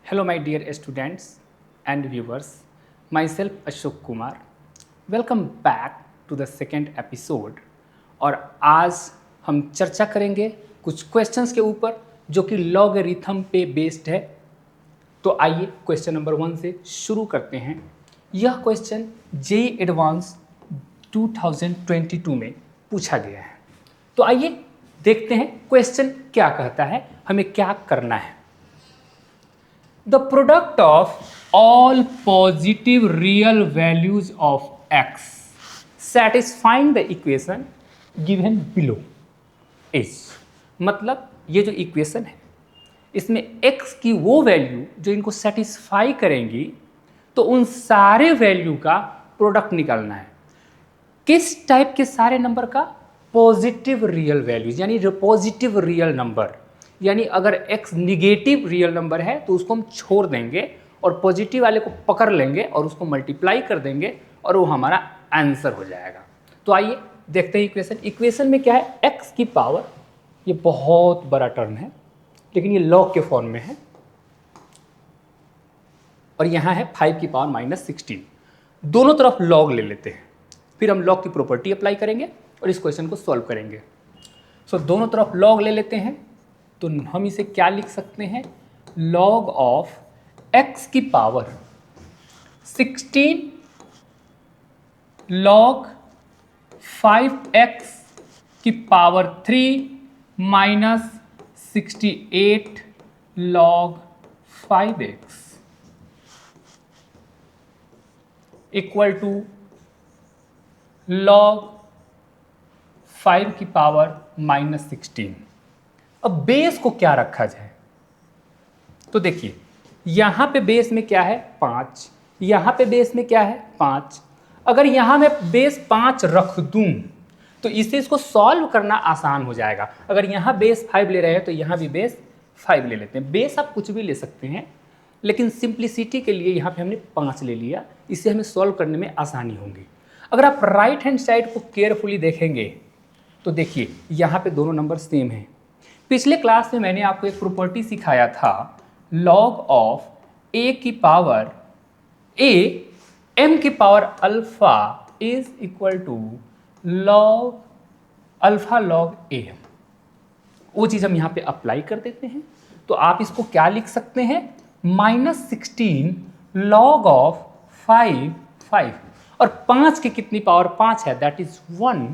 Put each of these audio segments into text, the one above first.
Hello, my dear students and viewers. Myself Ashok Kumar. Welcome back to the second episode. और आज हम चर्चा करेंगे कुछ क्वेश्चंस के ऊपर जो कि लॉगरिथम पे बेस्ड है। तो आइए क्वेश्चन नंबर 1 से शुरू करते हैं। यह क्वेश्चन जेईई एडवांस 2022 में पूछा गया है। तो आइए देखते हैं क्वेश्चन क्या कहता है, हमें क्या करना है। The product of all positive real values of x satisfying the equation given below is, मतलब ये जो इक्वेशन है इसमें x की वो वैल्यू जो इनको सेटिस्फाई करेंगी, तो उन सारे वैल्यू का प्रोडक्ट निकालना है। किस टाइप के सारे नंबर का? पॉजिटिव रियल वैल्यूज, यानी पॉजिटिव रियल नंबर। यानी अगर x निगेटिव रियल नंबर है तो उसको हम छोड़ देंगे और पॉजिटिव वाले को पकड़ लेंगे और उसको मल्टीप्लाई कर देंगे और वो हमारा आंसर हो जाएगा। तो आइए देखते हैं इक्वेशन में क्या है। x की पावर, ये बहुत बड़ा टर्म है लेकिन ये लॉग के फॉर्म में है, और यहाँ है 5 की पावर -16। दोनों तरफ लॉग ले लेते हैं, फिर हम लॉग की प्रॉपर्टी अप्लाई करेंगे और इस क्वेश्चन को सॉल्व करेंगे। सो दोनों तरफ लॉग ले लेते हैं, तो हम इसे क्या लिख सकते हैं? लॉग ऑफ x की पावर 16 लॉग 5x की power 3 minus 68 log 5x equal to log 5 की पावर -16। अब बेस को क्या रखा जाए? तो देखिए यहां पे बेस में क्या है? 5। यहां पे बेस में क्या है? 5। अगर यहां मैं बेस 5 रख दूं तो इसको सॉल्व करना आसान हो जाएगा। अगर यहां बेस 5 ले रहे हैं तो यहां भी बेस 5 ले लेते हैं। बेस आप कुछ भी ले सकते हैं, लेकिन सिंप्लिसिटी के लिए यहां पे हमने 5 ले लिया, इससे हमें सॉल्व करने में आसानी होगी। अगर आप राइट हैंड साइड को केयरफुली देखेंगे तो देखिए यहां पे दोनों नंबर सेम हैं। पिछले क्लास में मैंने आपको एक प्रॉपर्टी सिखाया था, लॉग ऑफ a की पावर a m की power alpha is equal to log alpha log am। वो चीज़ हम यहाँ पे अप्लाई कर देते हैं, तो आप इसको क्या लिख सकते हैं? -16 लॉग ऑफ 5 और 5 की कितनी पावर 5 है, दैट इज 1।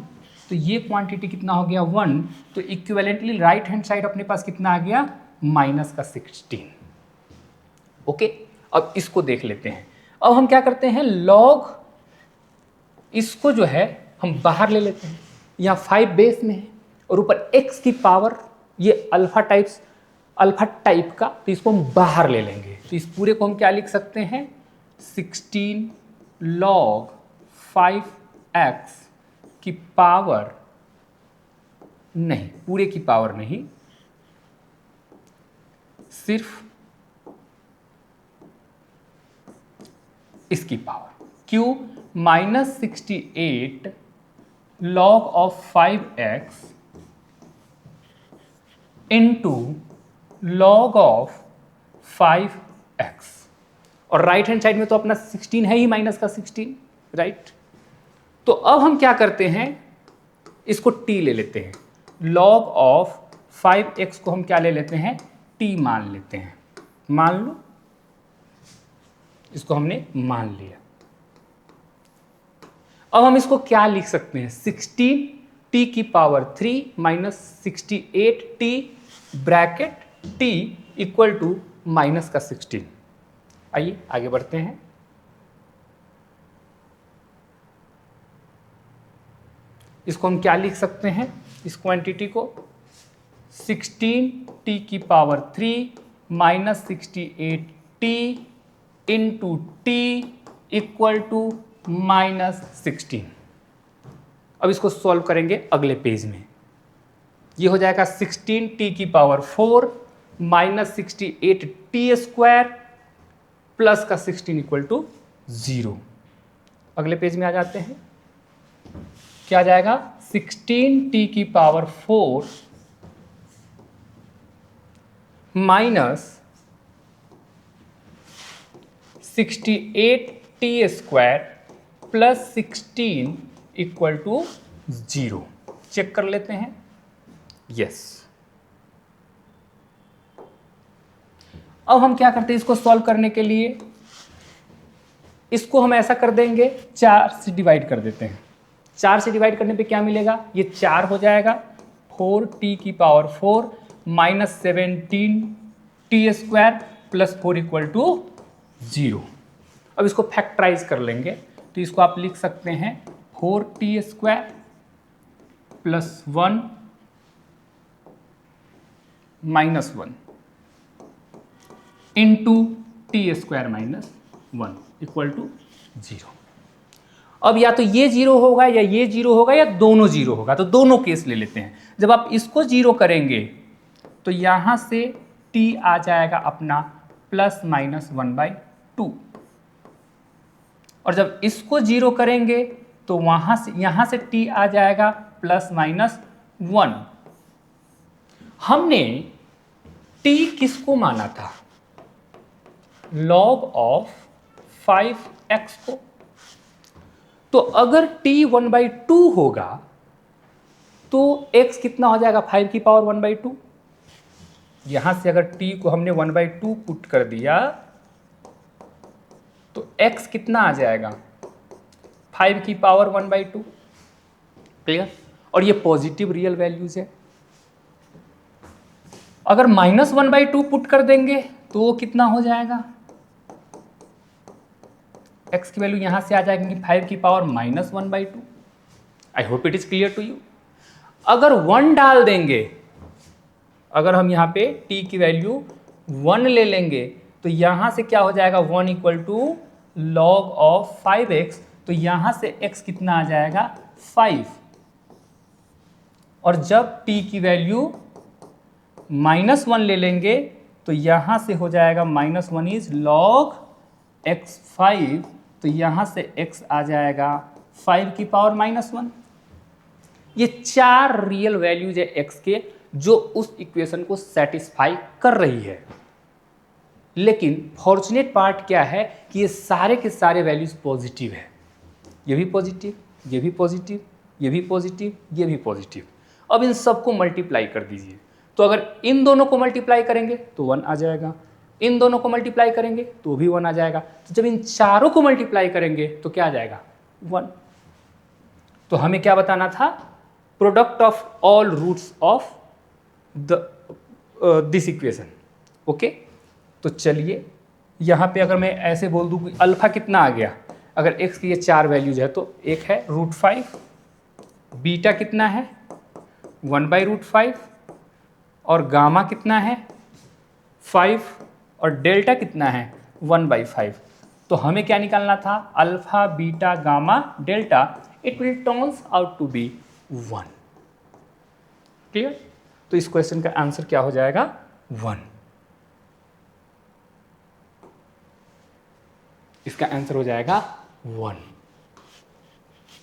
तो ये क्वांटिटी कितना हो गया? 1। तो इक्विवेलेंटली राइट हैंड साइड अपने पास कितना आ गया? -16। ओके, अब इसको देख लेते हैं। अब हम क्या करते हैं, लॉग इसको जो है हम बाहर ले लेते हैं। यहाँ 5 बेस में है और ऊपर x की पावर, ये अल्फा टाइप का, तो इसको हम बाहर ले लेंगे। तो इस पूरे को हम क्या लिख सकते हैं? 16 लॉग 5x की पावर, नहीं पूरे की पावर नहीं, सिर्फ इसकी पावर, क्यों? -68 log of 5x into log of 5x। और राइट हैंड साइड में तो अपना 16 है ही, माइनस का 16, राइट। तो अब हम क्या करते हैं, इसको t ले लेते हैं। लॉग ऑफ 5x को हम क्या ले लेते हैं? t मान लेते हैं। मान लो, इसको हमने मान लिया। अब हम इसको क्या लिख सकते हैं? 16 t की power 3 minus 68 t bracket t equal to minus का 16। आइए आगे बढ़ते हैं। इसको हम क्या लिख सकते हैं, इस क्वांटिटी को? 16 t की power 3 minus 68 t into t equal to -16। अब इसको सॉल्व करेंगे अगले पेज में। ये हो जाएगा 16 t की power 4 minus 68 t square plus का 16 इक्वल टू 0। अगले पेज में आ जाते हैं। क्या आ जाएगा? 16 t की power 4 minus 68t² plus 16 equal to 0। Check कर लेते हैं। यस। अब हम क्या करते हैं इसको सॉल्व करने के लिए, इसको हम ऐसा कर देंगे, 4 से डिवाइड कर देते हैं। 4 से डिवाइड करने पे क्या मिलेगा, ये 4 हो जाएगा, 4t⁴ minus 17t² plus 4 equal to 0। अब इसको फैक्टराइज कर लेंगे तो इसको आप लिख सकते हैं 4t² plus 1 minus 1 into t² minus 1 equal to 0। अब या तो ये 0 होगा या ये 0 होगा या दोनों 0 होगा, तो दोनों केस ले लेते हैं। जब आप इसको 0 करेंगे तो यहां से t आ जाएगा अपना प्लस माइनस 1/2, और जब इसको 0 करेंगे तो यहां से t आ जाएगा प्लस माइनस 1। हमने t किसको माना था, log ऑफ 5x को। तो अगर t 1/2 होगा तो x कितना हो जाएगा, 5 की पावर 1/2। यहां से अगर t को हमने 1/2 पुट कर दिया तो x कितना आ जाएगा, 5 की पावर 1/2। क्लियर। और ये पॉजिटिव रियल वैल्यूज है। अगर माइनस 1/2 पुट कर देंगे तो वो कितना हो जाएगा, x की वैल्यू यहां से आ जाएगी 5 की power minus 1/2। I hope it is clear to you. अगर 1 डाल देंगे, अगर हम यहाँ पे t की वैल्यू 1 ले लेंगे तो यहां से क्या हो जाएगा, 1 equal to log of 5x। तो यहां से x कितना आ जाएगा, 5। और जब t की वैल्यू -1 ले लेंगे तो यहां से हो जाएगा -1 इज लॉग x5। तो यहां से x आ जाएगा 5 की पावर -1। ये 4 रियल वैल्यूज है x के जो उस इक्वेशन को सेटिस्फाई कर रही है। लेकिन फॉर्चुनेट पार्ट क्या है कि ये सारे के सारे वैल्यूज पॉजिटिव है। ये भी पॉजिटिव, ये भी पॉजिटिव, ये भी पॉजिटिव, ये भी पॉजिटिव। अब इन सबको मल्टीप्लाई कर दीजिए। तो अगर इन दोनों को मल्टीप्लाई करेंगे तो 1 आ जाएगा, इन दोनों को मल्टीप्लाई करेंगे तो भी 1 आ जाएगा। तो जब इन चारों को मल्टीप्लाई करेंगे तो क्या आ जाएगा, 1। तो हमें क्या बताना था, product of all roots of this equation. Okay. तो चलिए यहाँ पे अगर मैं ऐसे बोल दूँ कि अल्फा कितना आ गया, अगर x की ये 4 वैल्यूज है तो एक है √5, बीटा कितना है 1/√5, और गामा कितना है 5, और डेल्टा कितना है 1/5। तो हमें क्या निकालना था, alpha beta gamma delta. It will turns out to be 1। Clear. तो इस क्वेश्चन का आंसर क्या हो जाएगा, 1। इसका आंसर हो जाएगा 1।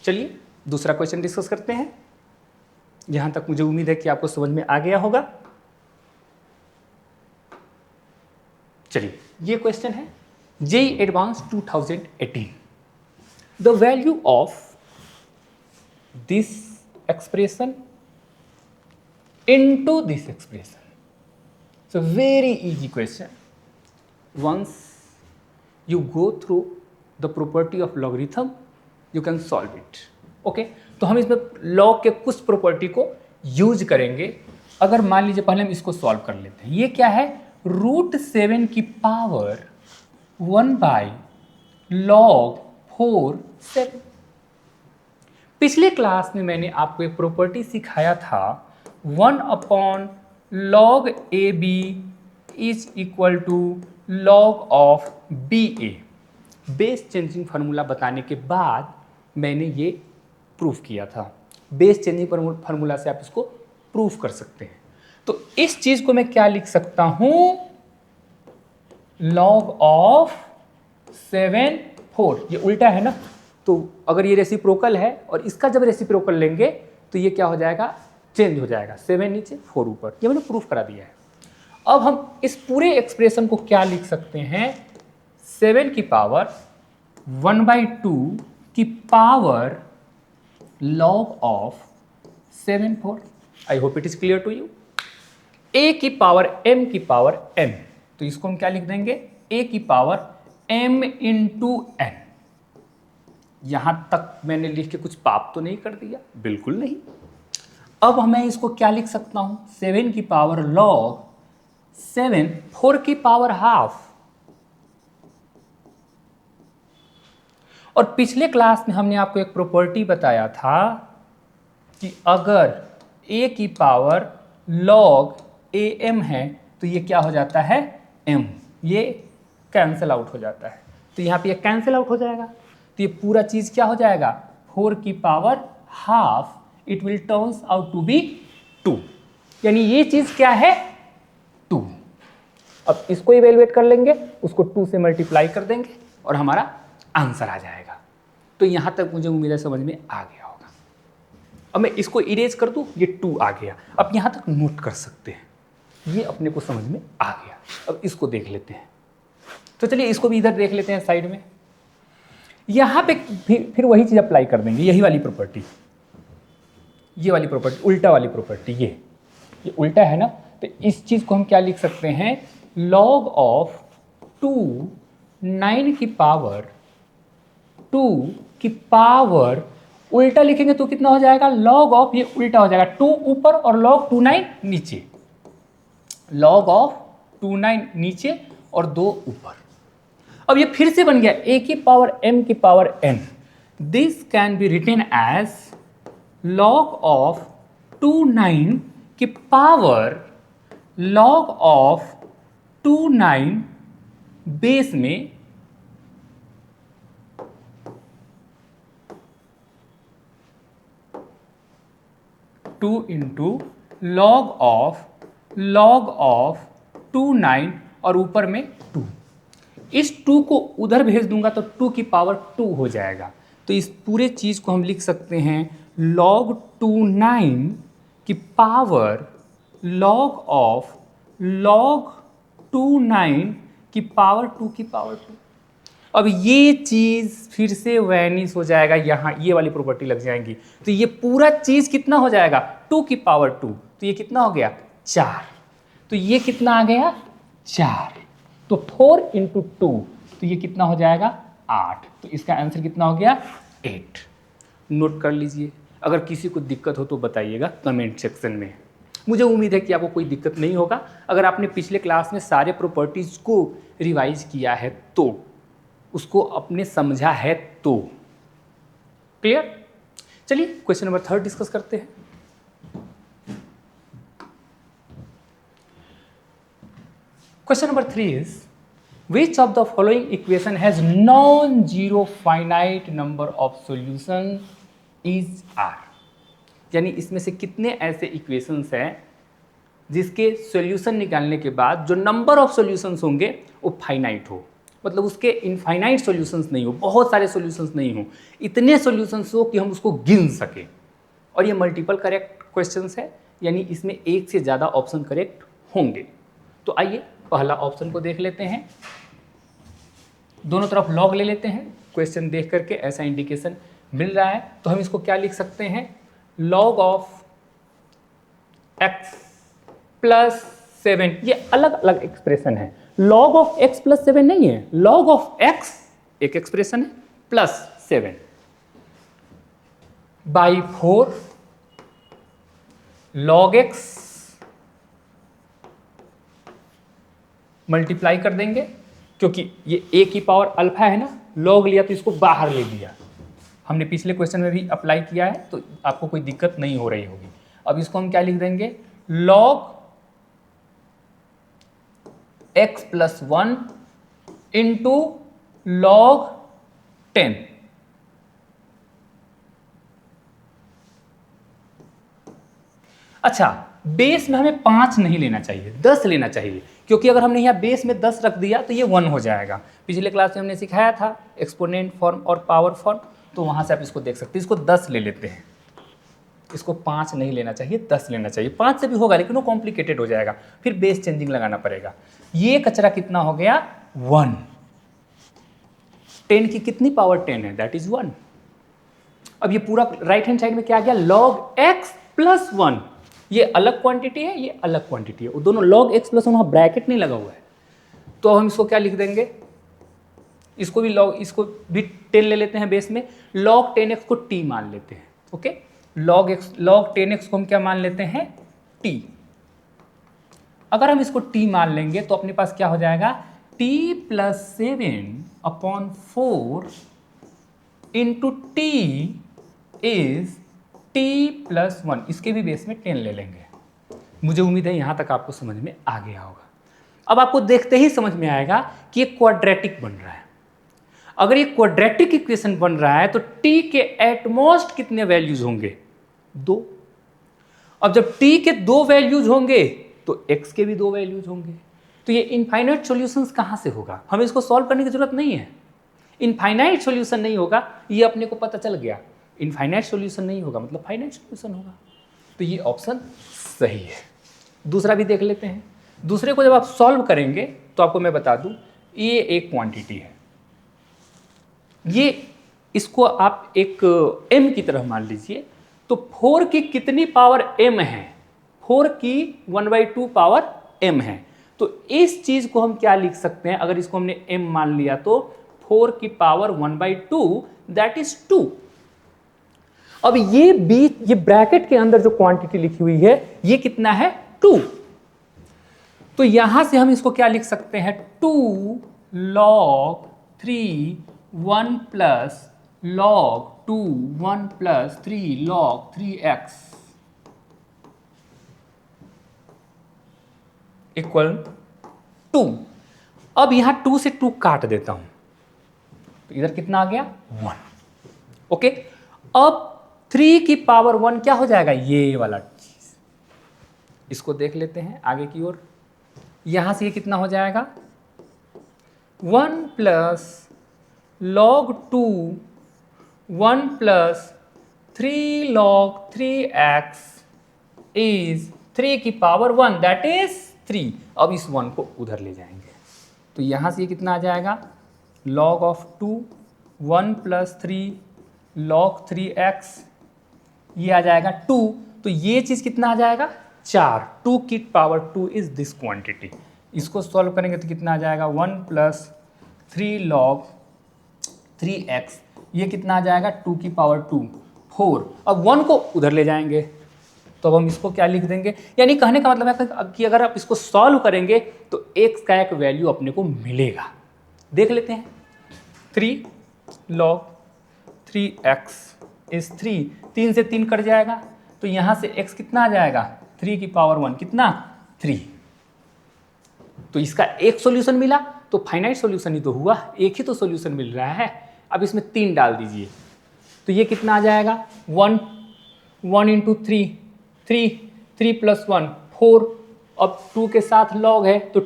चलिए दूसरा क्वेश्चन डिस्कस करते हैं। यहां तक मुझे उम्मीद है कि आपको समझ में आ गया होगा। चलिए ये क्वेश्चन है JEE advance 2018। The value of this expression into this expression. So very easy question. Once you go through the property of logarithm you can solve it। Okay. तो हम इसमें लॉग के कुछ प्रॉपर्टी को यूज करेंगे। अगर मान लीजिए पहले हम इसको सॉल्व कर लेते हैं। ये क्या है, √7 की पावर 1/log4 7। पिछले क्लास में मैंने आपको एक प्रॉपर्टी सिखाया था, 1/log AB is equal to log of BA। Base changing formula बताने के बाद मैंने ये प्रूफ किया था। बेस चेंजिंग फार्मूला से आप इसको प्रूफ कर सकते हैं। तो इस चीज को मैं क्या लिख सकता हूं, log ऑफ 7 4। ये उल्टा है ना, तो अगर ये रेसिप्रोकल है और इसका जब रेसिप्रोकल लेंगे तो ये क्या हो जाएगा, चेंज हो जाएगा, 7 नीचे 4 ऊपर। ये मैंने प्रूफ करा दिया है। अब हम इस पूरे एक्सप्रेशन को क्या लिख सकते हैं, 7 की पावर 1/2 की power log of 7 4। I hope it is clear to you. a की पावर m की पावर n, तो इसको हम क्या लिख देंगे, a की पावर m इंटू n। यहां तक मैंने लिख के कुछ पाप तो नहीं कर दिया? बिल्कुल नहीं। अब मैं इसको क्या लिख सकता हूं, 7 की पावर log 7 4 की पावर हाफ। और पिछले क्लास में हमने आपको एक प्रॉपर्टी बताया था कि अगर a की पावर log am है तो ये क्या हो जाता है, m, ये कैंसिल आउट हो जाता है। तो यहाँ पे ये कैंसिल आउट हो जाएगा, तो ये पूरा चीज़ क्या हो जाएगा, 4 की power half, it will turns out to be 2। यानी ये चीज़ क्या है, 2। अब इसको इवेलुएट कर लेंगे, उसको 2 से मल्टीप्लाई कर देंगे और हमारा आंसर आ जाएगा। तो यहाँ तक मुझे उम्मीद है समझ में आ गया होगा। अब मैं इसको इरेज कर दूँ, ये 2 आ गया। अब यहाँ तक नोट कर सकते हैं, ये अपने को समझ में आ गया। अब इसको देख लेते हैं, तो चलिए इसको भी इधर देख लेते हैं साइड में। यहाँ पे फिर वही चीज़ अप्लाई कर देंगे, यही वाली प्रॉपर्टी, ये वाली प्रॉपर्टी, उल्टा वाली प्रॉपर्टी, ये उल्टा है ना। तो इस चीज़ को हम क्या लिख सकते हैं, log ऑफ 2 9 की पावर 2 की पावर, उल्टा लिखेंगे तो कितना हो जाएगा, log ऑफ, ये उल्टा हो जाएगा, 2 ऊपर और log 2 9 नीचे, log ऑफ 2 9 नीचे और 2 ऊपर। अब ये फिर से बन गया a की पावर m की power n। This can be written as log of 2 9 की पावर log ऑफ 2 9 बेस में 2 इंटू log ऑफ 2 9 और ऊपर में 2। इस 2 को उधर भेज दूंगा तो 2 की पावर 2 हो जाएगा। तो इस पूरे चीज़ को हम लिख सकते हैं log 2 9 की पावर log ऑफ log 2 9 की पावर 2 की पावर 2। अब ये चीज़ फिर से वैनिश हो जाएगा, यहाँ ये वाली प्रॉपर्टी लग जाएंगी, तो ये पूरा चीज़ कितना हो जाएगा, 2 की पावर 2। तो ये कितना हो गया, 4। तो ये कितना आ गया, 4। तो 4 इंटू 2, तो ये कितना हो जाएगा, 8। तो इसका आंसर कितना हो गया, 8। नोट कर लीजिए। अगर किसी को दिक्कत हो तो बताइएगा कमेंट सेक्शन में। मुझे उम्मीद है कि आपको कोई दिक्कत नहीं होगा। अगर आपने पिछले क्लास में सारे प्रॉपर्टीज़ को रिवाइज किया है, तो उसको अपने समझा है, तो क्लियर। चलिए क्वेश्चन नंबर 3 डिस्कस करते हैं। Question number 3 is which of the following equation has non zero finite number of solution is are. यानी इसमें से कितने ऐसे इक्वेशंस हैं जिसके सॉल्यूशन निकालने के बाद जो नंबर ऑफ सॉल्यूशंस होंगे वो फाइनाइट हो, मतलब उसके इनफाइनाइट सॉल्यूशंस नहीं हो, बहुत सारे सॉल्यूशंस नहीं हो, इतने सॉल्यूशंस हो कि हम उसको गिन सके। और ये मल्टीपल करेक्ट क्वेश्चंस है, यानी इसमें एक से ज़्यादा ऑप्शन करेक्ट होंगे। तो आइए पहला ऑप्शन को देख लेते हैं। दोनों तरफ लॉग ले लेते हैं, क्वेश्चन देख करके ऐसा इंडिकेशन मिल रहा है, तो हम इसको क्या लिख सकते हैं, log ऑफ x प्लस 7। ये अलग अलग एक्सप्रेशन है, log ऑफ x प्लस 7 नहीं है, log ऑफ x एक एक्सप्रेशन है, plus 7 by 4 log x multiply कर देंगे, क्योंकि ये a की पावर अल्फा है ना, log लिया तो इसको बाहर ले दिया। हमने पिछले क्वेश्चन में भी अप्लाई किया है, तो आपको कोई दिक्कत नहीं हो रही होगी। अब इसको हम क्या लिख देंगे, log x plus 1 into log 10। अच्छा, बेस में हमें 5 नहीं लेना चाहिए, 10 लेना चाहिए, क्योंकि अगर हमने यहाँ बेस में 10 रख दिया तो ये 1 हो जाएगा। पिछले क्लास में हमने सिखाया था एक्सपोनेंट फॉर्म और पावर फॉर्म, तो वहाँ से आप इसको देख सकते हैं। इसको 10 ले लेते हैं, इसको 5 नहीं लेना चाहिए, 10 लेना चाहिए। 5 से भी होगा लेकिन वो कॉम्प्लिकेटेड हो जाएगा, फिर बेस चेंजिंग लगाना पड़ेगा। ये कचरा कितना हो गया, 1। 10 की कितनी पावर 10 है, दैट इज 1। अब ये पूरा राइट हैंड साइड में क्या आ गया, log x प्लस 1। ये अलग क्वांटिटी है, ये अलग क्वांटिटी है, वो दोनों log x प्लस 1, वहां ब्रैकेट नहीं लगा हुआ है, तो हम इसको क्या लिख देंगे, इसको भी 10 ले लेते हैं बेस में, log 10x को t मान लेते हैं। ओके, log 10x को हम क्या मान लेते हैं, t। अगर हम इसको t मान लेंगे तो अपने पास क्या हो जाएगा, t plus 7/4 into T is t plus 1। इसके भी बेस में 10 ले लेंगे। मुझे उम्मीद है यहां तक आपको समझ में आ गया होगा। अब आपको देखते ही समझ में आएगा कि ये क्वाड्रेटिक बन रहा है। अगर ये क्वाड्रेटिक इक्वेशन बन रहा है तो t के एटमोस्ट कितने वैल्यूज होंगे, 2। अब जब t के 2 वैल्यूज होंगे तो x के भी 2 वैल्यूज होंगे। तो ये इनफाइनाइट सॉल्यूशंस कहां से होगा, हमें इसको सॉल्व करने की जरूरत नहीं है। इनफाइनाइट सॉल्यूशन नहीं होगा, ये अपने को पता चल गया। इनफाइनाइट सॉल्यूशन नहीं होगा मतलब फाइनाइट सॉल्यूशन होगा, तो ये ऑप्शन सही है। दूसरा भी देख लेते हैं। दूसरे को जब आप सॉल्व करेंगे तो आपको मैं बता दूं, ये एक क्वांटिटी है, ये इसको आप एक m की तरह मान लीजिए, तो 4 की कितनी पावर m है, 4 की 1/2 पावर m है। तो इस चीज को हम क्या लिख सकते हैं, अगर इसको हमने m मान लिया तो 4 की पावर 1/2 दैट इज 2। अब ये ब्रैकेट के अंदर जो क्वांटिटी लिखी हुई है ये कितना है, 2। तो यहां से हम इसको क्या लिख सकते हैं, 2 log 3 1 plus log 2 1 plus 3 log 3x equal 2। अब यहां 2 से 2 काट देता हूं तो इधर कितना आ गया, 1। ओके, अब 3 की पावर 1 क्या हो जाएगा, ये वाला चीज। इसको देख लेते हैं आगे की ओर। यहां से ये कितना हो जाएगा, 1 plus log 2 1 plus 3 log 3x is 3 की पावर 1 दैट इज 3। अब इस 1 को उधर ले जाएंगे तो यहां से ये कितना आ जाएगा, log of 2 1 plus 3 log 3x, ये आ जाएगा 2। तो ये चीज कितना आ जाएगा, 4। 2 की पावर 2 इज दिस क्वांटिटी। इसको सॉल्व करेंगे तो कितना आ जाएगा, 1 प्लस 3 log 3x, ये कितना आ जाएगा, 2 की पावर 2 4। अब 1 को उधर ले जाएंगे तो अब हम इसको क्या लिख देंगे, यानी कहने का मतलब है कि अगर आप इसको सॉल्व करेंगे तो x का एक वैल्यू अपने को मिलेगा। देख लेते हैं, 3 log 3x इज 3 से 3 कट जाएगा तो यहां से x कितना आ जाएगा, 3 की पावर 1 कितना, 3। तो इसका एक सॉल्यूशन मिला, तो फाइनाइट सॉल्यूशन ही तो हुआ, एक ही तो सॉल्यूशन मिल रहा है। अब इसमें 3 डाल दीजिए तो ये कितना आ जाएगा, 1 इंटू 3 प्लस 1 4। अब 2 के साथ लॉग है तो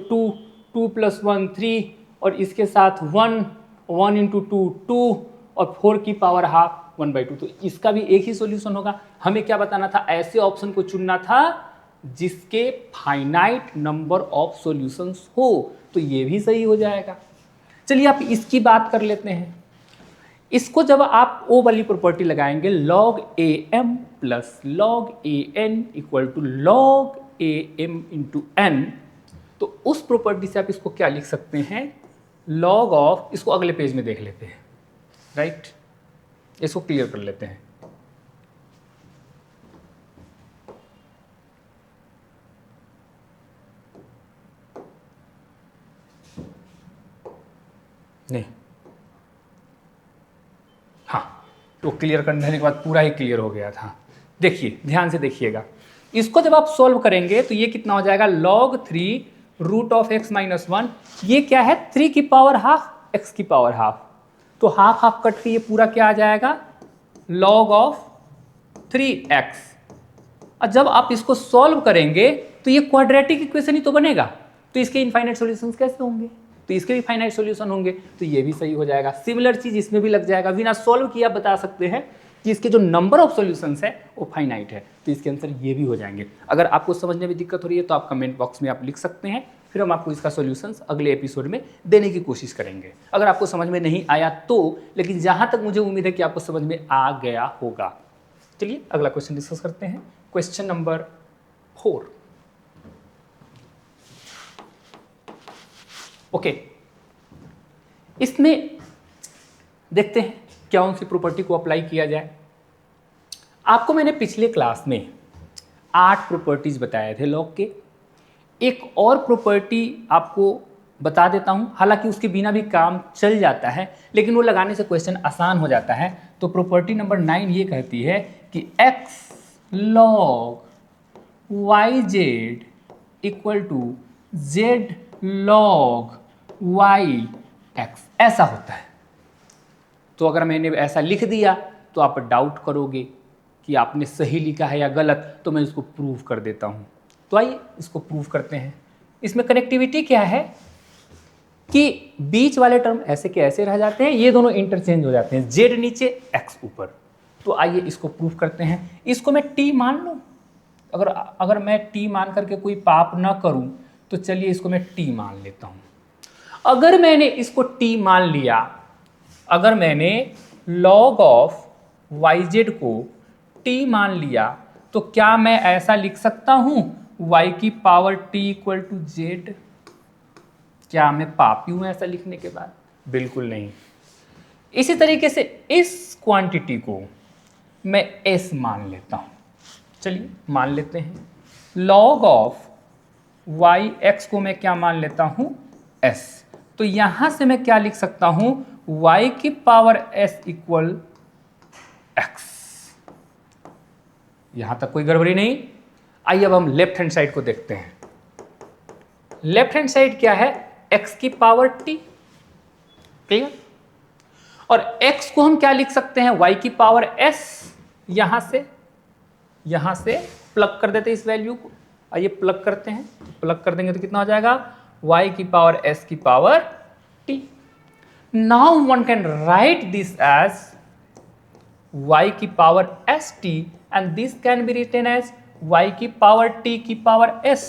2 प्लस 1 3, और इसके साथ 1 इंटू 2 और 4 की पावर हाफ 1/2। तो इसका भी एक ही सॉल्यूशन होगा। हमें क्या बताना था, ऐसे ऑप्शन को चुनना था जिसके फाइनाइट नंबर ऑफ सॉल्यूशंस हो, तो ये भी सही हो जाएगा। चलिए आप इसकी बात कर लेते हैं। इसको जब आप ओ वाली प्रॉपर्टी लगाएंगे, log am plus log an equal to log am into n, तो उस प्रॉपर्टी से आप इसको क्या लिख सकते हैं, log ऑफ, इसको अगले पेज में देख लेते हैं, राइट। इसको क्लियर कर लेते हैं। नहीं, हाँ, तो क्लियर करने के बाद पूरा ही क्लियर हो गया था। देखिए, ध्यान से देखिएगा, इसको जब आप सॉल्व करेंगे तो ये कितना हो जाएगा, log 3 root of x minus 1। ये क्या है, 3 की पावर हाफ x की पावर हाफ, तो हाफ हाफ कट के ये पूरा क्या आ जाएगा, log ऑफ 3x। और जब आप इसको सॉल्व करेंगे तो ये क्वाड्रेटिक इक्वेशन ही तो बनेगा, तो इसके इनफाइनाइट सॉल्यूशंस कैसे होंगे, तो इसके भी फाइनाइट सॉल्यूशन होंगे, तो ये भी सही हो जाएगा। सिमिलर चीज इसमें भी लग जाएगा, बिना सॉल्व किए आप बता सकते हैं कि इसके जो नंबर ऑफ सॉल्यूशंस है वो फाइनाइट है, तो इसके आंसर ये भी हो जाएंगे। अगर आपको समझने में दिक्कत हो रही है तो आप कमेंट बॉक्स में आप लिख सकते हैं, फिर हम आपको इसका सॉल्यूशंस अगले एपिसोड में देने की कोशिश करेंगे, अगर आपको समझ में नहीं आया तो। लेकिन जहाँ तक मुझे उम्मीद है कि आपको समझ में आ गया होगा। चलिए अगला क्वेश्चन डिस्कस करते हैं। Question number 4। ओके, इसमें देखते हैं क्या उनसी प्रॉपर्टी को अप्लाई किया जाए। आपको मैंने पिछले क्लास में 8 प्रॉपर्टीज बताए थे लॉग के। एक और प्रॉपर्टी आपको बता देता हूं, हालांकि उसके बिना भी काम चल जाता है, लेकिन वो लगाने से क्वेश्चन आसान हो जाता है। तो प्रॉपर्टी नंबर 9 ये कहती है कि x log yz equal to z log yx ऐसा होता है। तो अगर मैंने ऐसा लिख दिया तो आप डाउट करोगे कि आपने सही लिखा है या गलत, तो मैं इसको प्रूव कर देता हूँ। तो आइए इसको प्रूव करते हैं। इसमें कनेक्टिविटी क्या है कि बीच वाले टर्म ऐसे के ऐसे रह जाते हैं, ये दोनों इंटरचेंज हो जाते हैं, z नीचे x ऊपर। तो आइए इसको प्रूव करते हैं। इसको मैं t मान लूँ, अगर मैं t मान करके कोई पाप ना करूँ तो चलिए इसको मैं t मान लेता हूँ। अगर मैंने इसको t मान लिया, अगर मैंने log ऑफ yz को t मान लिया, तो क्या मैं ऐसा लिख सकता हूं y की power t equal to z? क्या मैं पापी हूं ऐसा लिखने के बाद? बिल्कुल नहीं। इसी तरीके से इस क्वांटिटी को मैं s मान लेता हूं। चलिए मान लेते हैं। log ऑफ yx को मैं क्या मान लेता हूं? s। तो यहां से मैं क्या लिख सकता हूं? y की पावर s इक्वल x। यहां तक कोई गड़बड़ी नहीं। आइए अब हम लेफ्ट हैंड साइड को देखते हैं। लेफ्ट हैंड साइड क्या है? x की पावर t। क्लियर? और x को हम क्या लिख सकते हैं? y की पावर s। यहां से प्लग कर देते हैं इस वैल्यू को। आइए प्लग करते हैं। प्लग कर देंगे तो कितना हो जाएगा? y की पावर s की power t। Now one can write this as y की power st and this can be written as y की पावर t की power s।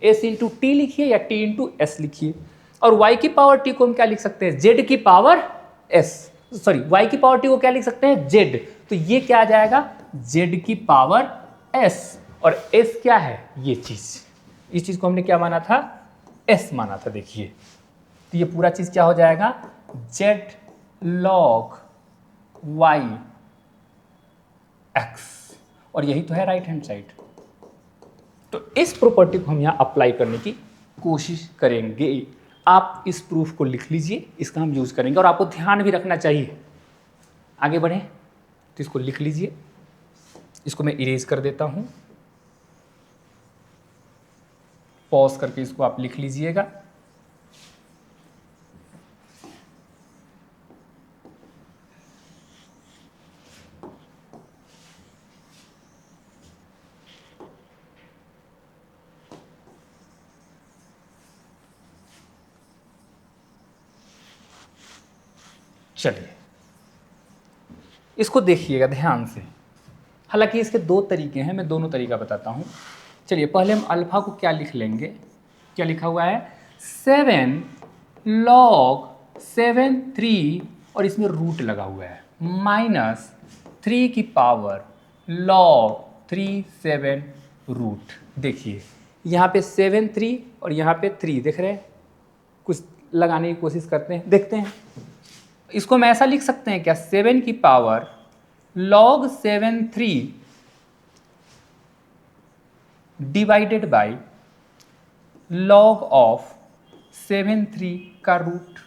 s into t लिखिए या t इंटू s लिखिए। और y की power t को हम क्या लिख सकते हैं? z की पावर s, सॉरी y की पावर t को क्या लिख सकते हैं? z। तो ये क्या आ जाएगा? z की पावर s। और s क्या है? ये चीज, इस चीज को हमने क्या माना था? s माना था। देखिए तो ये पूरा चीज क्या हो जाएगा? z log y x। और यही तो है राइट हैंड साइड। तो इस प्रॉपर्टी को हम यहां अप्लाई करने की कोशिश करेंगे। आप इस प्रूफ को लिख लीजिए, इसका हम यूज करेंगे। और आपको ध्यान भी रखना चाहिए, आगे बढ़े तो इसको लिख लीजिए। इसको मैं इरेज कर देता हूं, पॉज करके इसको आप लिख लीजिएगा। चलिए इसको देखिएगा ध्यान से। हालांकि इसके 2 तरीके हैं, मैं दोनों तरीका बताता हूं। चलिए पहले हम अल्फा को क्या लिख लेंगे। क्या लिखा हुआ है? 7 log 7 3 और इसमें रूट लगा हुआ है माइनस 3 की पावर log 3 7 रूट। देखिए यहाँ पे 7 3 और यहाँ पे 3 देख रहे हैं। कुछ लगाने की कोशिश करते हैं, देखते हैं। इसको हम ऐसा लिख सकते हैं क्या? 7 की power log 7 3 divided by log of 7 3 का रूट,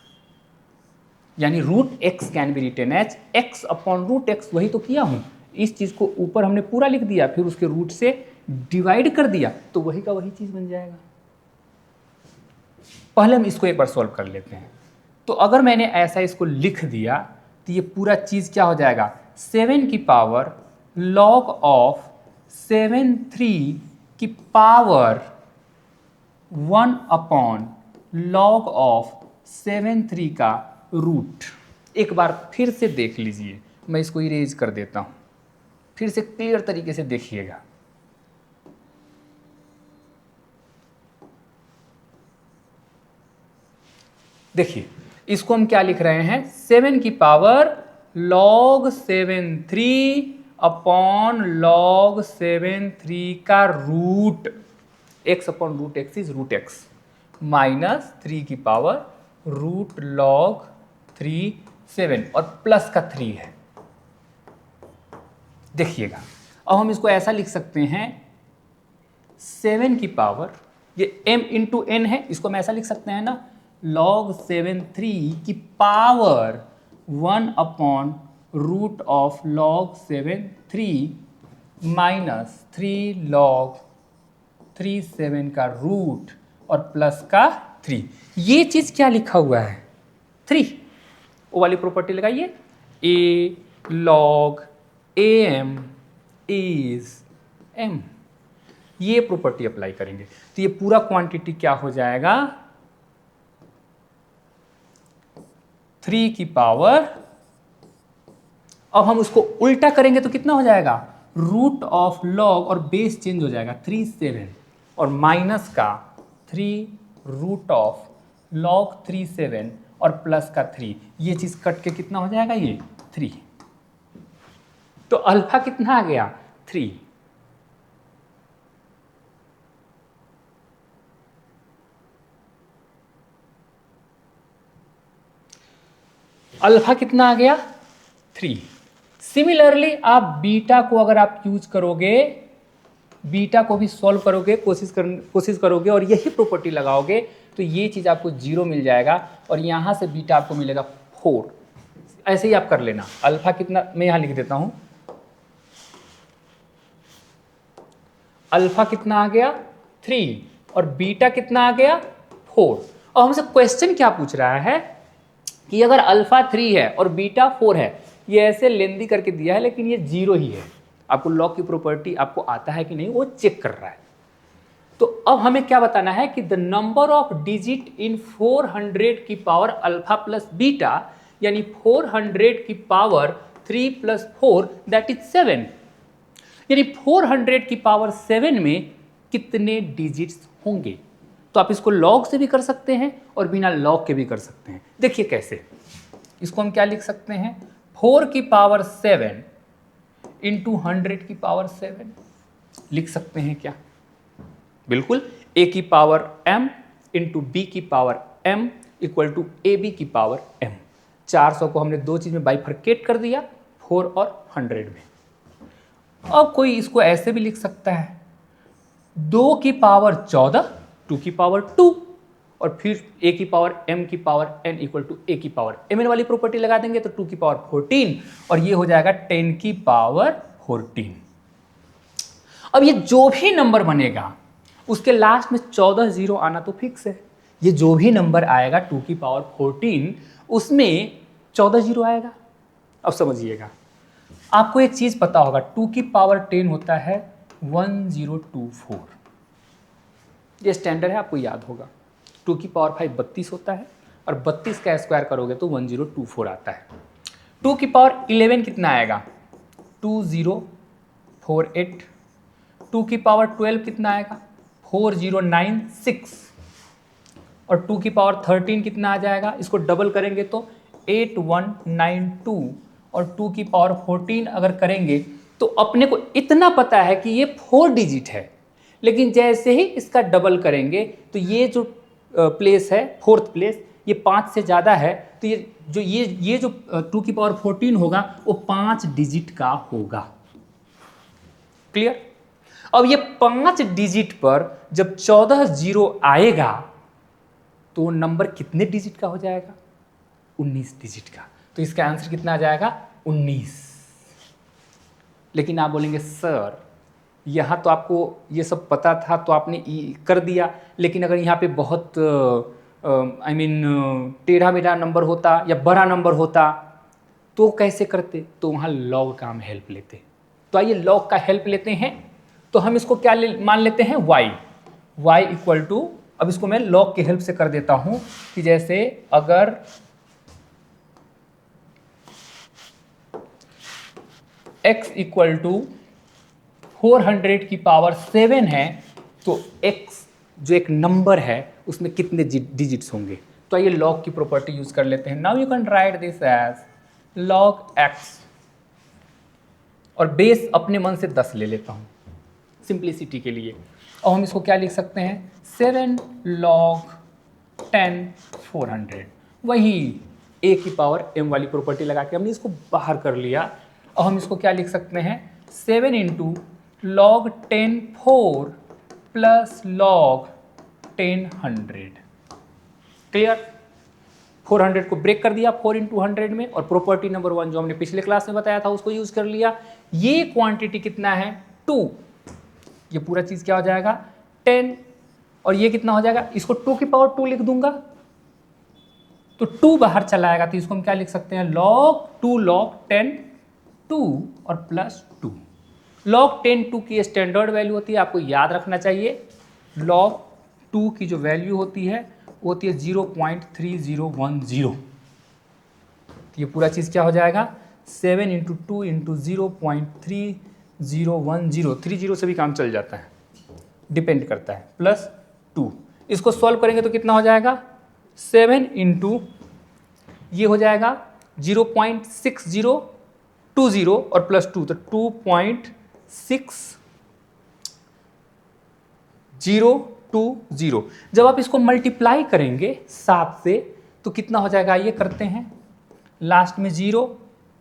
यानी root x can be written as x upon root x। वही तो किया हूं, इस चीज को ऊपर हमने पूरा लिख दिया, फिर उसके रूट से डिवाइड कर दिया, तो वही का वही चीज बन जाएगा। पहले हम इसको एक बार सॉल्व कर लेते हैं। तो अगर मैंने ऐसा इसको लिख दिया तो ये पूरा चीज क्या हो जाएगा? 7 की पावर log ऑफ 7 3 की पावर 1 अपॉन log ऑफ 7 3 का रूट। एक बार फिर से देख लीजिए, मैं इसको इरेज कर देता हूं, फिर से क्लियर तरीके से देखिएगा। देखिए इसको हम क्या लिख रहे हैं, 7 की पावर log 7 3 अपॉन log 7 3 का root, x upon root x is root x, minus 3 की पावर रूट log 3 7 और प्लस का 3 है। देखिएगा अब हम इसको ऐसा लिख सकते हैं, 7 की पावर, ये m इंटू एन है, इसको हम ऐसा लिख सकते हैं ना, log 7 3 की power 1 upon root of log 7 3 minus 3 log 3 7 का रूट और प्लस का 3। ये चीज क्या लिखा हुआ है, 3। वो वाली प्रॉपर्टी लगाइए, a log am is m, ये प्रॉपर्टी अप्लाई करेंगे तो ये पूरा क्वांटिटी क्या हो जाएगा, 3 की पावर, अब हम उसको उल्टा करेंगे तो कितना हो जाएगा, रूट ऑफ लॉग और बेस चेंज हो जाएगा 3 7 और माइनस का 3 रूट ऑफ लॉग 3 7 और प्लस का 3, ये चीज कट के कितना हो जाएगा, ये 3। तो अल्फा कितना आ गया, 3। अल्फा कितना आ गया, 3। सिमिलरली आप बीटा को अगर आप यूज करोगे, बीटा को भी सॉल्व करोगे, कोशिश करोगे और यही प्रॉपर्टी लगाओगे तो ये चीज आपको 0 मिल जाएगा और यहां से बीटा आपको मिलेगा 4। ऐसे ही आप कर लेना। अल्फा कितना, मैं यहां लिख देता हूं, अल्फा कितना आ गया 3 और बीटा कितना आ गया 4। और हमसे क्वेश्चन क्या पूछ रहा है कि अगर अल्फा 3 है और बीटा 4 है, ये ऐसे लेंदी करके दिया है लेकिन ये 0 ही है, आपको लॉग की प्रॉपर्टी आपको आता है कि नहीं वो चेक कर रहा है। तो अब हमें क्या बताना है कि the number of digit in 400 की पावर अल्फा प्लस बीटा, यानी 400 की पावर 3 प्लस 4 दैट इज 7, यानी 400 की पावर 7 में कितने डिजिट्स होंगे। तो आप इसको लॉग से भी कर सकते हैं और बिना लॉग के भी कर सकते हैं। देखिए कैसे, इसको हम क्या लिख सकते हैं, 4 की पावर 7 इंटू 100 की पावर 7 लिख सकते हैं क्या, बिल्कुल। a की पावर m इंटू बी की power m equal to a b की पावर m। 400 को हमने दो चीज में बाइफरकेट कर दिया, 4 और 100 में। अब कोई इसको ऐसे भी लिख सकता है, 2 की पावर 14 2 की पावर 2 और फिर a की पावर m की power n equal to a की पावर mn वाली प्रॉपर्टी लगा देंगे तो 2 की पावर 14 और ये हो जाएगा 10 की पावर 14। अब ये जो भी नंबर बनेगा उसके लास्ट में 14 जीरो आना तो फिक्स है। ये जो भी नंबर आएगा 2 की पावर 14 उसमें 14 जीरो आएगा। अब समझिएगा, आपको एक चीज पता होगा, 2 की पावर 10 होता है 1024, ये स्टैंडर्ड है, आपको याद होगा। 2 की पावर 5 32 होता है और 32 का स्क्वायर करोगे तो 1024 आता है। 2 की पावर 11 कितना आएगा, 2048। 2 की पावर 12 कितना आएगा, 4096 और 2 की पावर 13 कितना आ जाएगा, इसको डबल करेंगे तो 8192 और 2 की पावर 14 अगर करेंगे तो अपने को इतना पता है कि ये 4 डिजिट है, लेकिन जैसे ही इसका डबल करेंगे तो ये जो प्लेस है, फोर्थ प्लेस, ये 5 से ज़्यादा है तो ये जो 2 की पावर 14 होगा वो 5 डिजिट का होगा। क्लियर। अब ये 5 डिजिट पर जब 14 जीरो आएगा तो नंबर कितने डिजिट का हो जाएगा, 19 डिजिट का। तो इसका आंसर कितना आ जाएगा, 19। लेकिन आप बोलेंगे सर यहाँ तो आपको ये सब पता था तो आपने कर दिया, लेकिन अगर यहाँ पे बहुत टेढ़ा मेढ़ा नंबर होता या बड़ा नंबर होता तो कैसे करते, तो वहाँ लॉग का हम हेल्प लेते। तो आइए लॉग का हेल्प लेते हैं। तो हम इसको क्या मान लेते हैं, y इक्वल टू, अब इसको मैं लॉग की हेल्प से कर देता हूं कि जैसे अगर x इक्वल टू 400 की पावर 7 है तो x जो एक नंबर है उसमें कितने डिजिट्स होंगे। तो आइए log की प्रॉपर्टी यूज कर लेते हैं. Now you can write this as log x, और बेस अपने मन से 10 ले लेता हूँ सिंप्लिसिटी के लिए. और हम इसको क्या लिख सकते हैं, 7 log 10 400. वही a की पावर m वाली प्रॉपर्टी लगा के हमने इसको बाहर कर लिया. और हम इसको क्या लिख सकते हैं, 7 into log 10 4 plus log 10 100. Clear. 400 को ब्रेक कर दिया 4 इंटू 100 में, और प्रॉपर्टी नंबर 1 जो हमने पिछले क्लास में बताया था उसको यूज कर लिया. ये क्वांटिटी कितना है, 2. ये पूरा चीज क्या हो जाएगा, 10. और ये कितना हो जाएगा, इसको 2 की पावर 2 लिख दूंगा तो 2 बाहर चला आएगा. तो इसको हम क्या लिख सकते हैं, log 2 log 10 2 और प्लस 2. log 10 2 की स्टैंडर्ड वैल्यू होती है, आपको याद रखना चाहिए. log 2 की जो वैल्यू होती है वो होती है 0.3010. तो ये पूरा चीज़ क्या हो जाएगा, 7 इंटू 2 इंटू 0.3010. 30 से भी काम चल जाता है, डिपेंड करता है, प्लस 2. इसको सॉल्व करेंगे तो कितना हो जाएगा, 7 इंटू ये हो जाएगा 0.6020 और प्लस 2 तो 2.6020. जब आप इसको मल्टीप्लाई करेंगे 7 से तो कितना हो जाएगा, ये करते हैं. लास्ट में 0,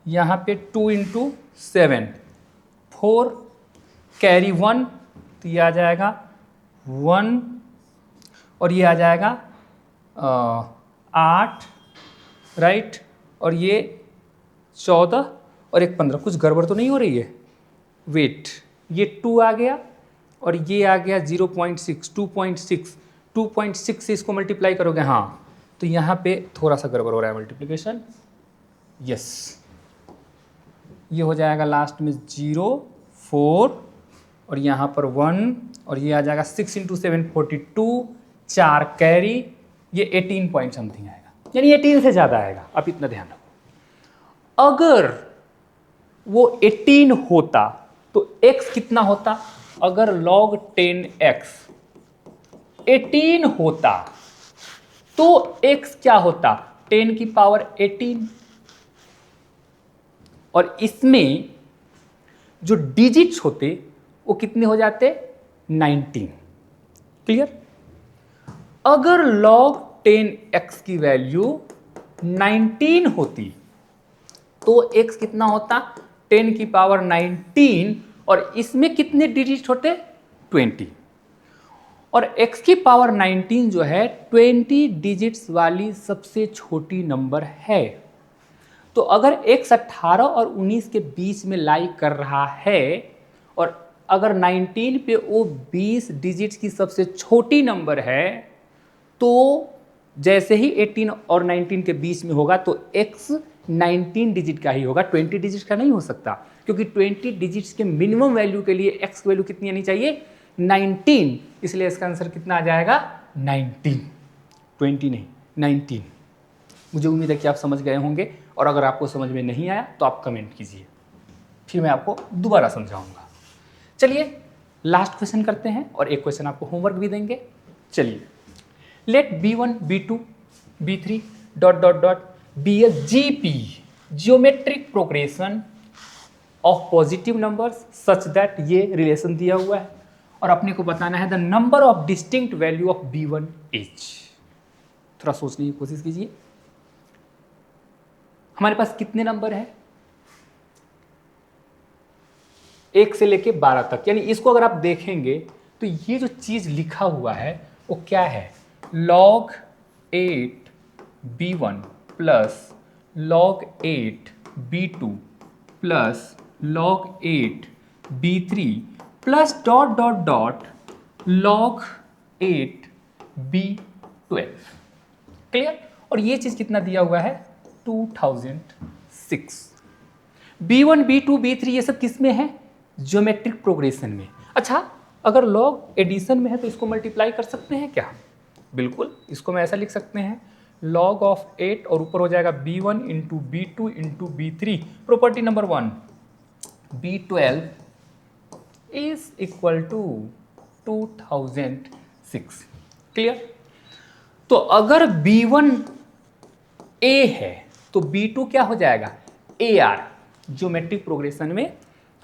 यहाँ पे 2 इंटू 7 4 कैरी 1, तो ये आ जाएगा 1 और ये आ जाएगा 8, राइट. और ये 14 और एक 15. कुछ गड़बड़ तो नहीं हो रही है, वेट. ये 2 आ गया और ये आ गया 0.6 2.6 से इसको मल्टीप्लाई करोगे, हाँ तो यहाँ पे थोड़ा सा गड़बड़ हो रहा है मल्टीप्लिकेशन. यस, ये हो जाएगा लास्ट में 0 4 और यहाँ पर 1 और ये आ जाएगा 6 इंटू 7 42, 4 कैरी, ये 18 पॉइंट समथिंग आएगा, यानी 18 से ज़्यादा आएगा. आप इतना ध्यान रखो. अगर वो 18 होता तो x कितना होता, अगर log 10x 18 होता तो x क्या होता, 10 की पावर 18. और इसमें जो डिजिट्स होते वो कितने हो जाते, 19. क्लियर. अगर log 10x की वैल्यू 19 होती तो x कितना होता, 10 की पावर 19, और इसमें कितने डिजिट होते, 20. और x की पावर 19 जो है 20 डिजिट्स वाली सबसे छोटी नंबर है. तो अगर x 18 और 19 के बीच में लाई कर रहा है और अगर 19 पे वो 20 डिजिट्स की सबसे छोटी नंबर है, तो जैसे ही 18 और 19 के बीच में होगा तो x 19 डिजिट का ही होगा, 20 डिजिट का नहीं हो सकता, क्योंकि 20 डिजिट्स के मिनिमम वैल्यू के लिए x की वैल्यू कितनी आनी चाहिए, 19. इसलिए इसका आंसर कितना आ जाएगा, 19. 20 नहीं, 19. मुझे उम्मीद है कि आप समझ गए होंगे, और अगर आपको समझ में नहीं आया तो आप कमेंट कीजिए, फिर मैं आपको दोबारा समझाऊंगा. चलिए लास्ट क्वेश्चन करते हैं, और एक क्वेश्चन आपको होमवर्क भी देंगे. चलिए, let b1 b2 b3 dot dot dot be a GP, geometric progression of positive numbers such that, ये रिलेशन दिया हुआ है और अपने को बताना है the number of distinct value of b1 is. थोड़ा सोचने की कोशिश कीजिए. हमारे पास कितने नंबर है, 1 से लेके 12 तक, यानी इसको अगर आप देखेंगे तो ये जो चीज लिखा हुआ है वो क्या है, log 8 b1 plus log 8 b2 plus log 8 b3 plus dot dot dot log 8 b12. Clear. और ये चीज कितना दिया हुआ है, 2006. b1 b2 b3 ये सब किस में है, ज्योमेट्रिक प्रोग्रेशन में. अच्छा, अगर लॉग एडिशन में है तो इसको मल्टीप्लाई कर सकते हैं क्या, बिल्कुल. इसको मैं ऐसा लिख सकते हैं, log ऑफ 8 और ऊपर हो जाएगा b1 into b2 into b3. Property number 1, b12 is equal to 2006. Clear. तो अगर B1 A है तो B2 क्या हो जाएगा, AR। ज्योमेट्रिक प्रोग्रेशन में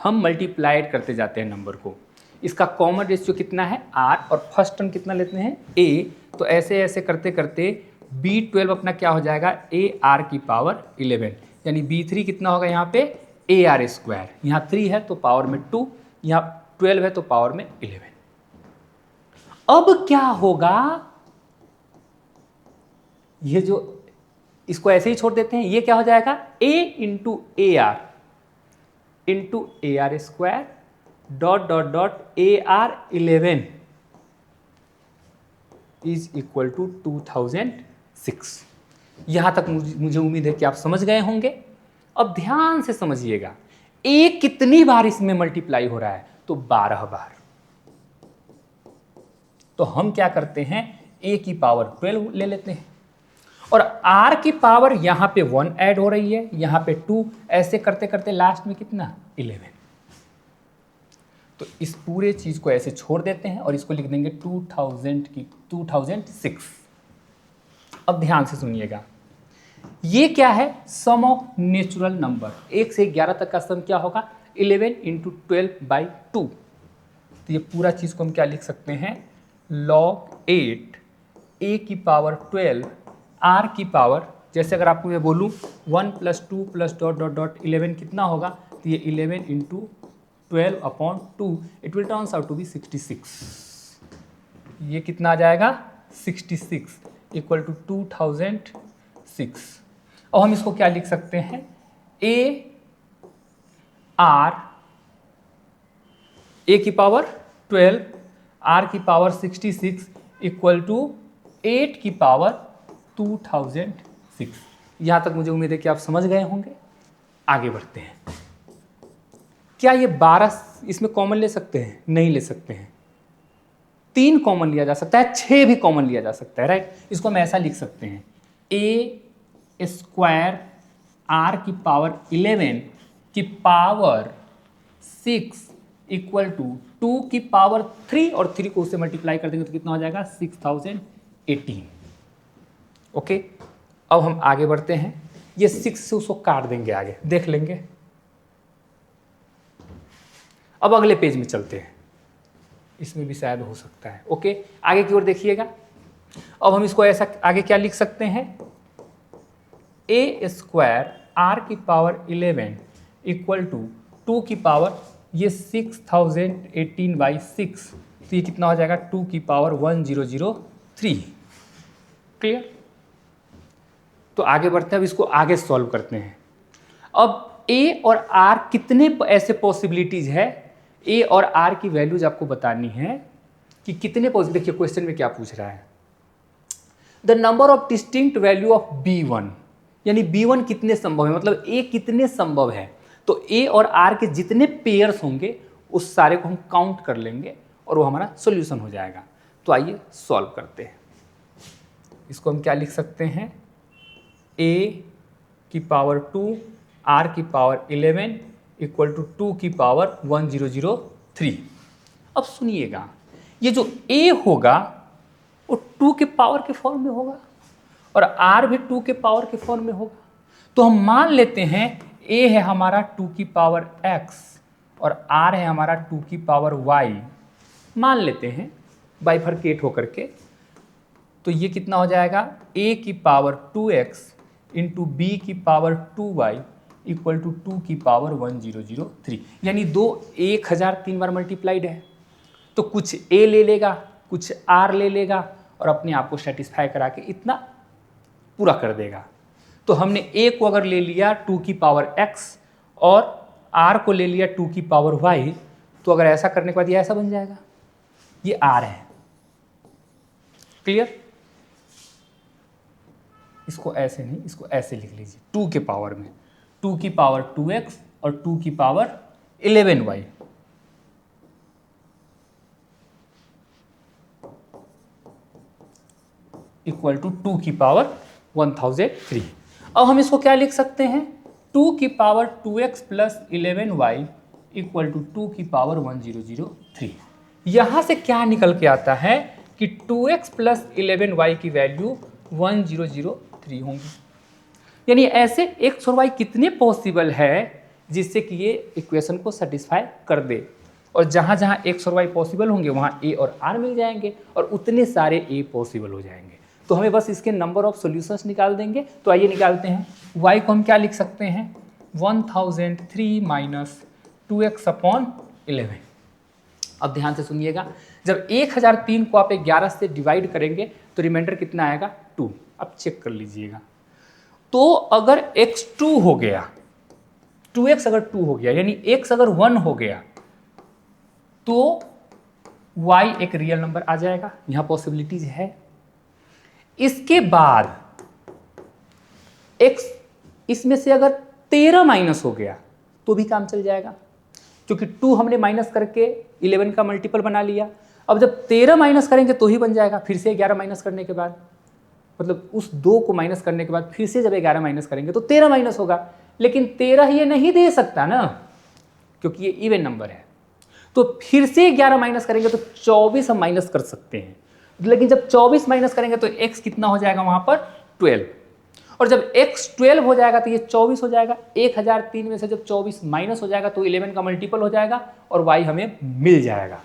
हम मल्टीप्लाइड करते जाते हैं नंबर को। इसका कॉमन रेशियो कितना है, R, और फर्स्ट टर्म कितना लेते हैं, A। तो ऐसे ऐसे करते करते B12 अपना क्या हो जाएगा, AR की पावर 11, यानी B3 कितना होगा यहाँ पे, AR स्क्वायर। यहाँ 3 है तो पावर में 2, यहाँ 12 है तो पावर में 11। अब क्या होगा, ये जो इसको ऐसे ही छोड़ देते हैं, ये क्या हो जाएगा, A into AR square dot dot dot AR 11 is equal to 2006। यहां तक मुझे उम्मीद है कि आप समझ गए होंगे। अब ध्यान से समझिएगा, A कितनी बार इसमें मल्टीप्लाई हो रहा है, तो 12 बार। तो हम क्या करते हैं, A की पावर 12 ले लेते हैं, और R की पावर यहां पे 1 ऐड हो रही है, यहां पे 2, ऐसे करते करते लास्ट में कितना, 11। तो इस पूरे चीज को ऐसे छोड़ देते हैं और इसको लिख देंगे 2006। अब ध्यान से सुनिएगा, ये क्या है, सम ऑफ नेचुरल नंबर। 1 से 11 तक का सम क्या होगा, 11 इंटू 12/2। तो ये पूरा चीज को हम क्या लिख सकते हैं, log 8 A की पावर 12 R की पावर, जैसे अगर आपको मैं बोलूँ 1 + 2 + डॉट डॉट डॉट 11 कितना होगा, तो ये 11 into 12/2, it will turns out to be 66। ये कितना आ जाएगा, 66 इक्वल टू 2006। और हम इसको क्या लिख सकते हैं, A की पावर 12 R की पावर 66 इक्वल टू 8 की पावर 2006। यहां तक मुझे उम्मीद है कि आप समझ गए होंगे। आगे बढ़ते हैं। क्या ये 12 इसमें कॉमन ले सकते हैं, नहीं ले सकते हैं। 3 कॉमन लिया जा सकता है, 6 भी कॉमन लिया जा सकता है, राइट। इसको हम ऐसा लिख सकते हैं, A स्क्वायर R की पावर 11 की पावर 6 इक्वल टू 2 की पावर 3, और 3 को उससे मल्टीप्लाई कर देंगे तो कितना हो जाएगा, 6018। ओके, अब हम आगे बढ़ते हैं। ये 6 से उसको काट देंगे, आगे देख लेंगे। अब अगले पेज में चलते हैं, इसमें भी शायद हो सकता है। ओके, आगे की ओर देखिएगा। अब हम इसको ऐसा आगे क्या लिख सकते हैं, A स्क्वायर R की पावर 11 इक्वल टू 2 की पावर, ये 6018/6, तो ये कितना हो जाएगा, 2 की पावर 1003। क्लियर। तो आगे बढ़ते हैं, अब इसको आगे सॉल्व करते हैं। अब A और R कितने ऐसे पॉसिबिलिटीज है, A और R की वैल्यूज आपको बतानी है कि कितने पॉसिबल। देखिए क्वेश्चन में क्या पूछ रहा है, the number of distinct value of B1, यानी B1 कितने संभव है, मतलब A कितने संभव है। तो A और R के जितने पेयर्स होंगे उस सारे को हम काउंट कर लेंगे और वो हमारा सॉल्यूशन हो जाएगा। तो आइए सॉल्व करते हैं। इसको हम क्या लिख सकते हैं, A की पावर 2 R की पावर 11 इक्वल टू 2 की पावर 1003। अब सुनिएगा, ये जो A होगा वो 2 के पावर के फॉर्म में होगा और R भी 2 के पावर के फॉर्म में होगा। तो हम मान लेते हैं A है हमारा 2 की पावर x और R है हमारा 2 की पावर y, मान लेते हैं बाइफरकेट होकर के। तो ये कितना हो जाएगा, A की पावर 2x इंटू B की पावर 2y इक्वल टू 2 की पावर 1003, यानी 2 1003 बार मल्टीप्लाइड है। तो कुछ A ले लेगा, कुछ R ले लेगा और अपने आप को सेटिस्फाई करा के इतना पूरा कर देगा। तो हमने A को अगर ले लिया 2 की पावर x और R को ले लिया 2 की पावर y, तो अगर ऐसा करने के बाद ये ऐसा बन जाएगा, ये R है। क्लियर। इसको ऐसे नहीं, इसको ऐसे लिख लीजिए, 2 के पावर में 2 की पावर 2x और 2 की पावर 11y। इक्वल टू 2 की पावर 1003। अब हम इसको क्या लिख सकते हैं, 2 की power 2x plus 11y equal to 2 की पावर 1003। यहां से क्या निकल के आता है, कि 2x प्लस 11y की वैल्यू 1003 होंगी। यानी ऐसे x और y कितने पॉसिबल है जिससे कि ये इक्वेशन को सेटिस्फाई कर दे, और जहाँ जहाँ x और y पॉसिबल होंगे वहाँ a और r मिल जाएंगे और उतने सारे a पॉसिबल हो जाएंगे। तो हमें बस इसके नंबर ऑफ सॉल्यूशंस निकाल देंगे। तो आइए निकालते हैं। y को हम क्या लिख सकते हैं, 1003 माइनस 2x अपॉन 11। अब ध्यान से सुनिएगा, जब 1003 को आप 11 से डिवाइड करेंगे तो रिमाइंडर कितना आएगा, 2। अब चेक कर लीजिएगा। तो अगर x 2 हो गया, 2x अगर 2 हो गया, यानी x अगर 1 हो गया, तो y एक रियल नंबर आ जाएगा। यहां पॉसिबिलिटीज है। इसके बाद x इसमें से अगर 13 माइनस हो गया तो भी काम चल जाएगा, क्योंकि 2 हमने माइनस करके 11 का मल्टीपल बना लिया। अब जब 13 माइनस करेंगे तो ही बन जाएगा, फिर से 11 माइनस करने के बाद, मतलब उस 2 को माइनस करने के बाद फिर से जब 11 माइनस करेंगे तो 13 माइनस होगा। लेकिन 13 ये नहीं दे सकता ना, क्योंकि ये इवन नंबर है। तो फिर से 11 माइनस करेंगे तो 24 हम माइनस कर सकते हैं। लेकिन जब 24 माइनस करेंगे तो x कितना हो जाएगा वहां पर, 12। और जब x 12 हो जाएगा तो ये 24 हो जाएगा। 1003 में से जब 24 माइनस हो जाएगा तो 11 का मल्टीपल हो जाएगा और y हमें मिल जाएगा।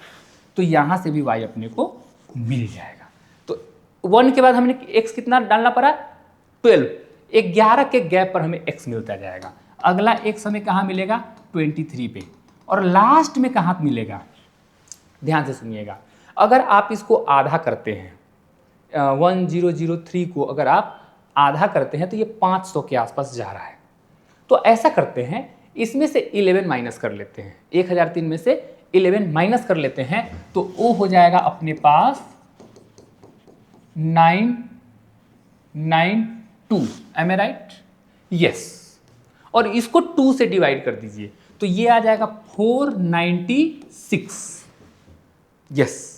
तो यहां से भी y अपने को मिल जाएगा। तो 1 के बाद हमें x कितना डालना पड़ा, 12। 11 के गैप पर हमें x मिलता जाएगा। अगला x हमें कहाँ मिलेगा, 23 पे। और लास्ट में कहाँ मिलेगा, ध्यान से सुनिएगा। अगर आप इसको आधा करते हैं, 1003 को अगर आप आधा करते हैं तो ये 500 के आसपास जा रहा है। तो ऐसा करते हैं, इसमें से 11 माइनस कर लेते हैं। 1003 में से 11 माइनस कर लेते हैं तो वो हो जाएगा अपने पास 992। एम आई राइट? यस। और इसको 2 से डिवाइड कर दीजिए तो ये आ जाएगा 496। यस।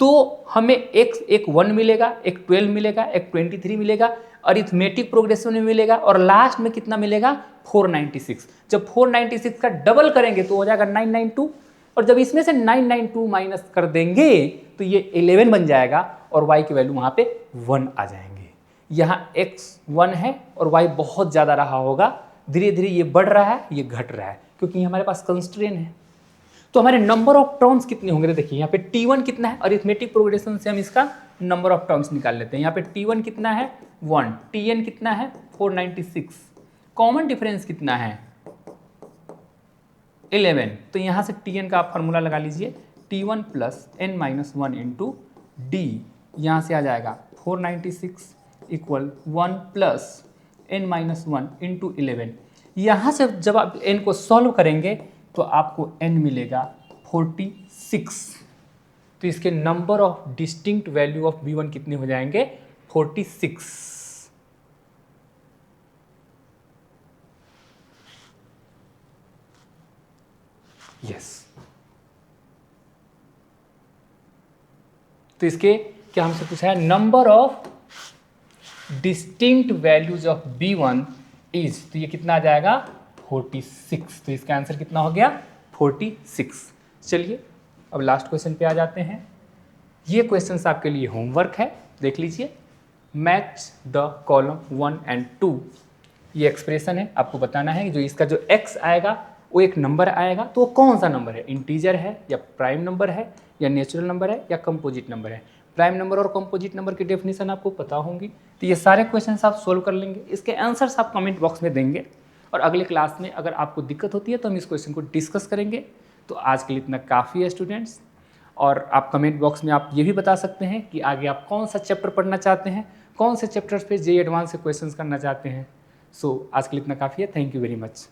तो हमें एक 1 मिलेगा, एक 12 मिलेगा, एक 23 मिलेगा, अरिथमेटिक प्रोग्रेशन में मिलेगा, और लास्ट में कितना मिलेगा, 496। जब 496 का डबल करेंगे तो हो जाएगा 992, और जब इसमें से 992 माइनस कर देंगे तो ये 11 बन जाएगा और y की वैल्यू वहां पे 1 आ जाएंगे। यहाँ x 1 है और y बहुत ज़्यादा रहा होगा, धीरे धीरे ये बढ़ रहा है, ये घट रहा है, क्योंकि हमारे पास कंस्ट्रेन है। तो हमारे नंबर ऑफ टर्म्स कितने होंगे, देखिए यहाँ पे t1 कितना है, अरिथमेटिक प्रोग्रेशन से हम इसका नंबर ऑफ टर्म्स निकाल लेते हैं। यहाँ पे t1 कितना है, 1, tn कितना है, 496, कॉमन डिफरेंस कितना है, 11। तो यहाँ से tn का आप फार्मूला लगा लीजिए, t1 plus n minus 1 into D, यहाँ से आ जाएगा 496 equal 1 plus n minus 1 into 11। यहाँ से जब आप n को सॉल्व करेंगे तो आपको n मिलेगा 46। तो इसके number of distinct value of v1 कितने हो जाएंगे, 46। यस। तो इसके क्या हमसे पूछा है, number of distinct values of v1 is, तो ये कितना आ जाएगा, 46। तो इसका आंसर कितना हो गया, 46। चलिए अब लास्ट क्वेश्चन पे आ जाते हैं। ये क्वेश्चंस आपके लिए होमवर्क है, देख लीजिए। मैच द कॉलम 1 एंड 2, ये एक्सप्रेशन है, आपको बताना है जो इसका जो x आएगा वो एक नंबर आएगा, तो वो कौन सा नंबर है, इंटीजर है या प्राइम नंबर है या नेचुरल नंबर है या कंपोजिट नंबर है। प्राइम नंबर और कंपोजिट नंबर की डेफिनेशन आपको पता होंगी। तो ये सारे क्वेश्चंस आप सोल्व कर लेंगे, इसके आंसर्स आप कमेंट बॉक्स में देंगे, और अगले क्लास में अगर आपको दिक्कत होती है तो हम इस क्वेश्चन को डिस्कस करेंगे। तो आज के लिए इतना काफ़ी है स्टूडेंट्स, और आप कमेंट बॉक्स में आप ये भी बता सकते हैं कि आगे आप कौन सा चैप्टर पढ़ना चाहते हैं, कौन से चैप्टर्स पे जेईई एडवांस से क्वेश्चंस करना चाहते हैं। सो आज के लिए इतना काफ़ी है। Thank you very much.